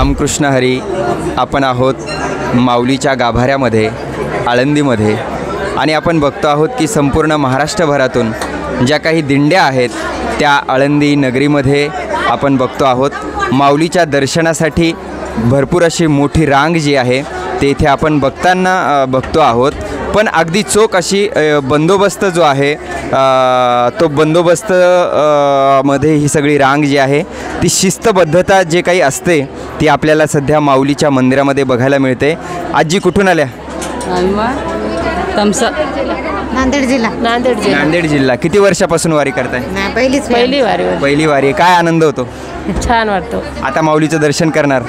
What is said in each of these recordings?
रामकृष्ण हरी. आपण आहोत माऊलीच्या गाभाऱ्यामध्ये, आळंदीमध्ये, आणि आपण बघतो आहोत की संपूर्ण महाराष्ट्रभरातून ज्या काही दिंड्या आहेत त्या आळंदी नगरीमध्ये आपण बघतो आहोत. माऊलीच्या दर्शनासाठी भरपूर अशी मोठी रांग जी आहे ते इथे आपण बघतो आहोत. पण अगदी चोख अशी बंदोबस्त जो आहे तो बंदोबस्त मध्ये ही सगळी रांग जी आहे ती शिस्तबद्धता जे काही असते ती आपल्याला सध्या माऊलीच्या मंदिरामध्ये बघायला मिळते. आजी कुठून आल्या? नांदेड जिल्हा. किती वर्षापासून वारी करताय? पहिली वारी. काय आनंद होतो? छान वाटतो. आता माऊलीचं दर्शन करणार?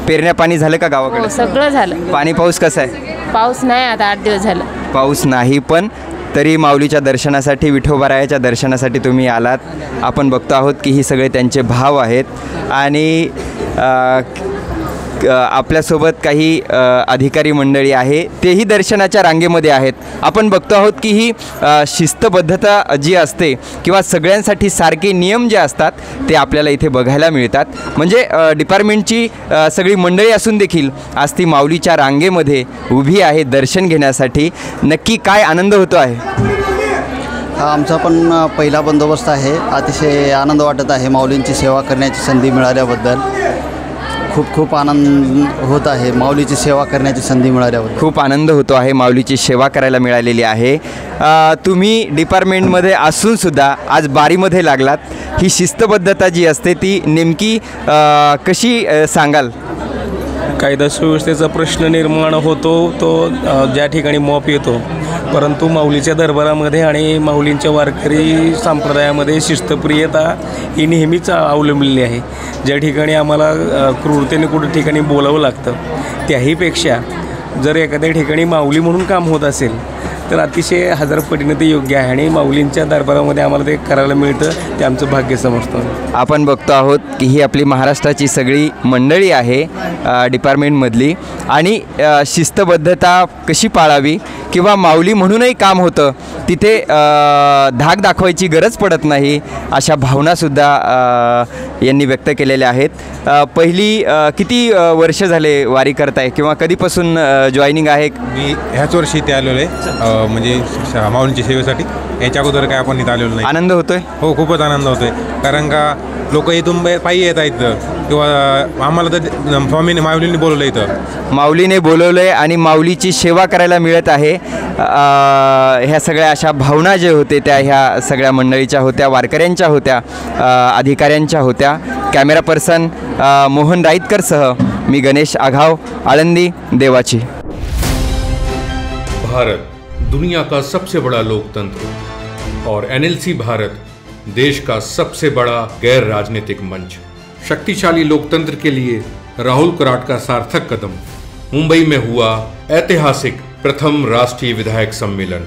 पेरण्या पाणी झालं का गावाकडे? सगळं झालं. पाणी पाऊस कसा आहे? पाऊस नाही, आता 8 दिवस झालं पाऊस नाही, पण तरी माऊलीच्या दर्शनासाठी, विठोबारायाच्या दर्शनासाठी तुम्ही आलात. आपण बघतो आहोत की ही सगळे त्यांचे भाव आहेत. आणि आपल्यासोबत काही अधिकारी मंडळी आहे, तेही दर्शनाच्या रांगेमध्ये आहेत. आपण बघतो आहोत की ही शिस्तबद्धता जी असते किंवा सगळ्यांसाठी सारखे नियम जे असतात ते आपल्याला इथे बघायला मिळतात. म्हणजे डिपार्टमेंटची सगळी मंडळी असून देखील आज ती माऊलीच्या रांगेमध्ये उभी आहे दर्शन घेण्यासाठी. नक्की काय आनंद होतो आहे? हा आमचा पण पहिला बंदोबस्त आहे. अतिशय आनंद वाटत आहे माऊलींची सेवा करण्याची संधी मिळाल्याबद्दल. खूप आनंद होत आहे माऊलीची सेवा करण्याची संधी मिळाल्याबद्दल. खूप आनंद होतो आहे माऊलीची सेवा करायला मिळालेली आहे. तुम्ही डिपार्टमेंटमध्ये असूनसुद्धा आज बारीमध्ये लागलात. ही शिस्तबद्धता जी असते ती नेमकी कशी सांगाल? कायदा सुव्यवस्थेचा प्रश्न निर्माण होतो तो ज्या ठिकाणी मॉप येतो, परंतु माऊलीच्या दरबारामध्ये आणि माऊलींच्या वारकरी संप्रदायामध्ये शिस्तप्रियता ही नेहमीच अवलंबलेली आहे. ज्या ठिकाणी आम्हाला क्रूरतेने कुठं ठिकाणी बोलावं लागतं, त्याहीपेक्षा जर एखाद्या ठिकाणी माऊली म्हणून काम होत असेल तर अतिशय हजारपटीने ते योग्य आहे. आणि माऊलींच्या दरबारामध्ये आम्हाला ते करायला मिळतं, ते आमचं भाग्य समजतो. आपण बघतो आहोत की ही आपली महाराष्ट्राची सगळी मंडळी आहे डिपार्टमेंटमधली. आणि शिस्तबद्धता कशी पाळावी किंवा माऊली म्हणूनही काम होतं, तिथे धाक दाखवायची गरज पडत नाही, अशा भावनासुद्धा यांनी व्यक्त केलेल्या आहेत. पहिली किती वर्ष झाले वारी करताय किंवा कधीपासून जॉईनिंग आहे? मी ह्याच वर्षी इथे आलेलो आहे, म्हणजे माऊलींच्या सेवेसाठी. याच्या अगोदर काय आपण इथं आलेलो नाही. आनंद होतोय? हो, खूपच आनंद होतोय. कारण का लोक इथून पायी येत आहेत किंवा आम्हाला तर स्वामीने माऊलीने बोलवलं, इथं माऊलीने बोलवलं आहे आणि माऊलीची सेवा करायला मिळत आहे. ह्या सगळ्या अशा भावना जे होते त्या ह्या सगळ्या मंडळीच्या होत्या, वारकऱ्यांच्या होत्या, अधिकाऱ्यांच्या होत्या. कॅमेरा पर्सन मोहन राईतकरसह मी गणेश आघाव, आळंदी देवाची. भारत दुनिया का सबसे बड़ा लोकतंत्र और NLC भारत देश का सबसे बड़ा गैर राजनीतिक मंच. शक्तिशाली लोकतंत्र के लिए राहुल कराट का सार्थक कदम. मुंबई में हुआ ऐतिहासिक प्रथम राष्ट्रीय विधायक सम्मेलन.